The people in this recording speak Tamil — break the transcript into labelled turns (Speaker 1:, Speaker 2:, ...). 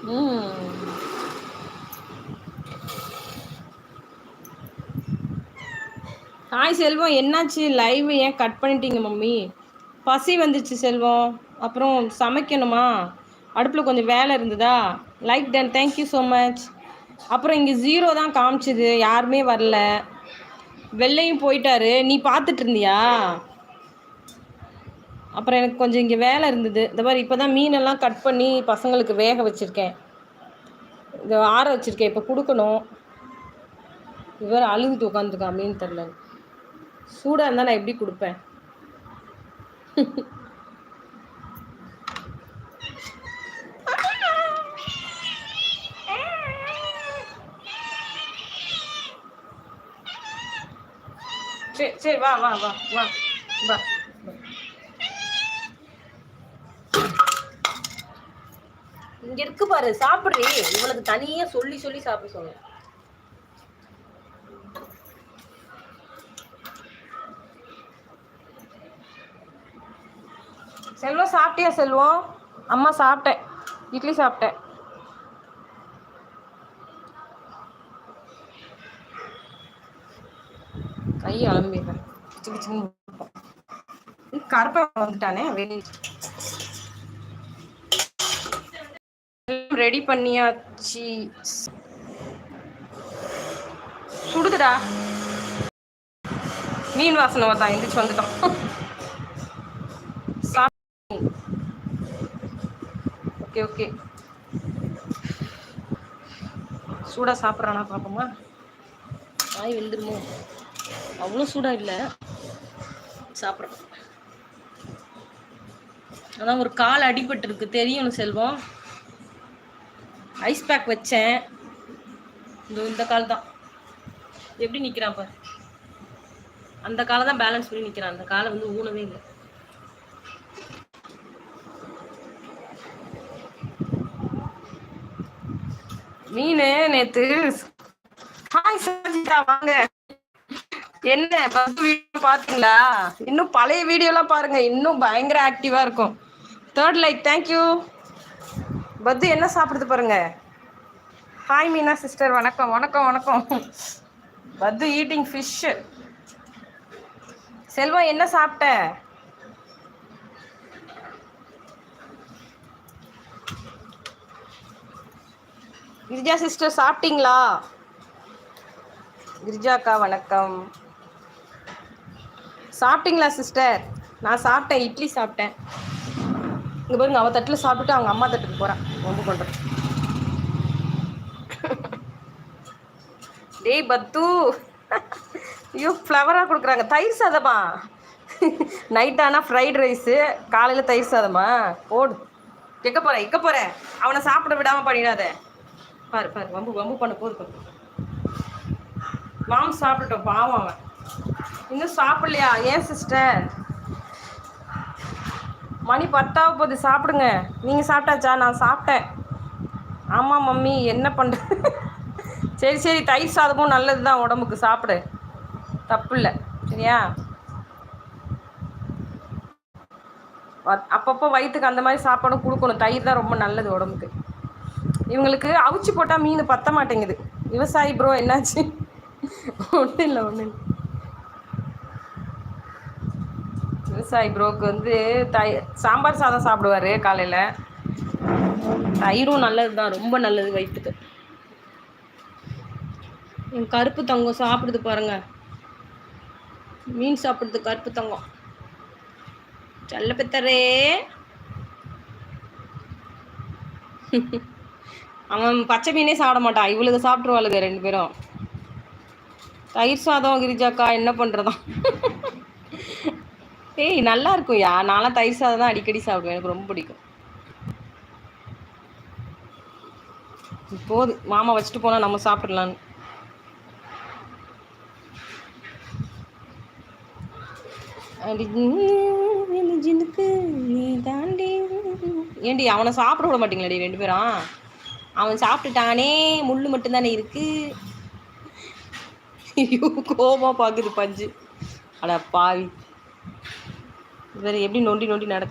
Speaker 1: ஹாய் செல்வம், என்னாச்சு லைவ் ஏன் கட் பண்ணிட்டீங்க மம்மி? பசி வந்துச்சு செல்வம், அப்புறம் சமைக்கணுமா, அடுப்பில் கொஞ்சம் வேலை இருந்ததா. Like done, thank you so much. அப்புறம் இங்கே 0 தான் காமிச்சுது, யாருமே வரல. வெள்ளையும் போயிட்டாரு. நீ பார்த்துட்டு இருந்தியா? அப்புறம் எனக்கு கொஞ்சம் இங்கே வேலை இருந்தது. இந்த மாதிரி இப்போ தான் மீனெல்லாம் கட் பண்ணி பசங்களுக்கு வேக வச்சுருக்கேன். இதை ஆற வச்சுருக்கேன், இப்போ கொடுக்கணும். இவர் அழுதுட்டு உட்காந்துருக்கான் மீன் தெரில. சூடாக இருந்தால் நான் எப்படி கொடுப்பேன்? சரி சரி, வா வா வா வா வா. இங்க இருக்கு பாரு, சாப்பிடுறீ. இவளுக்கு தனியா சொல்லி சொல்லி சாப்பிட சொல்ல. செல்வம் சாப்பிட்டியா செல்வம்? அம்மா சாப்பிட்டேன், இட்லி சாப்பிட்டேன். கை அலம்பிடுறேன். கருப்பை வந்துட்டானே வெளியே. ரெடி பண்ணியாச்சு. சுடுதுடா. மீன் வாசனை தான் எந்திரிச்சு வந்துட்டோம். ஓகே ஓகே, சூடாக சாப்பிட்றானா பார்ப்போமா? வாய் வெந்துருமோ? அவ்வளோ சூடாக இல்லை, சாப்பிட்றோம். அதான் ஒரு கால் அடிபட்டு இருக்கு, தெரியும் செல்வம். ஐஸ் பேக் வச்சேன். இந்த கால் தான் எப்படி நிற்கிறான் பாரு. அந்த காலை தான் பேலன்ஸ் பண்ணி நிற்கிறான். அந்த காலை வந்து ஊனவே இல்லை. மீன் நேத்து. ஹாய் சஜிதா, வாங்க. என்ன பஸ் வீடியோ பாத்தீங்களா? இன்னும் பழைய வீடியோலாம் பாருங்க, இன்னும் பயங்கர ஆக்டிவா இருக்கும். 3rd like, thank you. பத்து என்ன சாப்பிடுது பாருங்க. ஹாய் மீனா சிஸ்டர், வணக்கம் வணக்கம் வணக்கம். பத்து ஈட்டிங் ஃபிஷ். செல்வம் என்ன சாப்பிட்ட? கிரிஜா சிஸ்டர் சாப்பிட்டீங்களா? கிரிஜாக்கா வணக்கம். சாப்பிட்டீங்களா சிஸ்டர்? நான் சாப்பிட்டேன், இட்லி சாப்பிட்டேன். இங்கே பாருங்க, அவள் தட்டில் சாப்பிட்டுட்டு அவங்க அம்மா தட்டுக்கு போகிறான். ரொம்ப பண்ணுறேன். டேய் பத்து, ஐயோ ஃப்ளவராக கொடுக்குறாங்க. தயிர் சாதமா? நைட் ஆனால் ஃப்ரைட் ரைஸு, காலையில் தயிர் சாதமா? போடு. எக்க போகிறேன் அவனை சாப்பிட விடாமல் பண்ணிடாத. பாரு பாரு, வம்பு வம்பு பண்ண போது. மாம் சாப்பிட்டோம், பாவம் அவன் இன்னும் சாப்பிடலையா? ஏன் சிஸ்டர்? மணி 10 போகுது, சாப்பிடுங்க. நீங்கள் சாப்பிட்டாச்சா? நான் சாப்பிட்டேன். ஆமாம் மம்மி, என்ன பண்ணுற? சரி சரி, தயிர் சாதமும் நல்லது தான் உடம்புக்கு, சாப்பிடு, தப்பு இல்லை, சரியா? அப்பப்போ வயிற்றுக்கு அந்த மாதிரி சாப்பாடும் கொடுக்கணும். தயிர் தான் ரொம்ப நல்லது உடம்புக்கு. இவங்களுக்கு அவிச்சு போட்டால் மீன் பத்த மாட்டேங்குது. விவசாயி ப்ரோ, என்னாச்சு? ஒன்றும் இல்லை ஒன்றும் இல்லை. விவசாயி ப்ரோக்கு வந்து சாம்பார் சாதம் சாப்பிடுவார் காலையில். தயிரும் நல்லது தான், ரொம்ப நல்லது வயிற்றுக்கு. என் கருப்பு தங்கம் சாப்பிடுது பாருங்க, மீன் சாப்பிடுது கருப்பு தங்கம். செல்ல பெத்தரே. அவன் பச்சை மீனே சாப்பிட மாட்டான், இவளுக்கு சாப்பிட்ருவாளுங்க 2 பேரும். தயிர் சாதம் கிரிஜாக்கா, என்ன பண்ணுறதா? ஏய் நல்லா இருக்கும்யா, நான்லாம் தயிர் சாதம் தான் அடிக்கடி சாப்பிடுவேன், எனக்கு ரொம்ப பிடிக்கும். போது மாமா வச்சுட்டு போனால் நம்ம சாப்பிட்லான்னு. ஏண்டி அவனை சாப்பிட விட மாட்டீங்களாடி 2 பேரும்? அவன் சாப்பிட்டுட்டானே, முள்ளு மட்டும்தானே இருக்கு. ஐயோ கோபமா பாக்குது பஞ்சு. அட பாவி, இவர் எப்படி நொண்டி நொண்டி நடக்குது.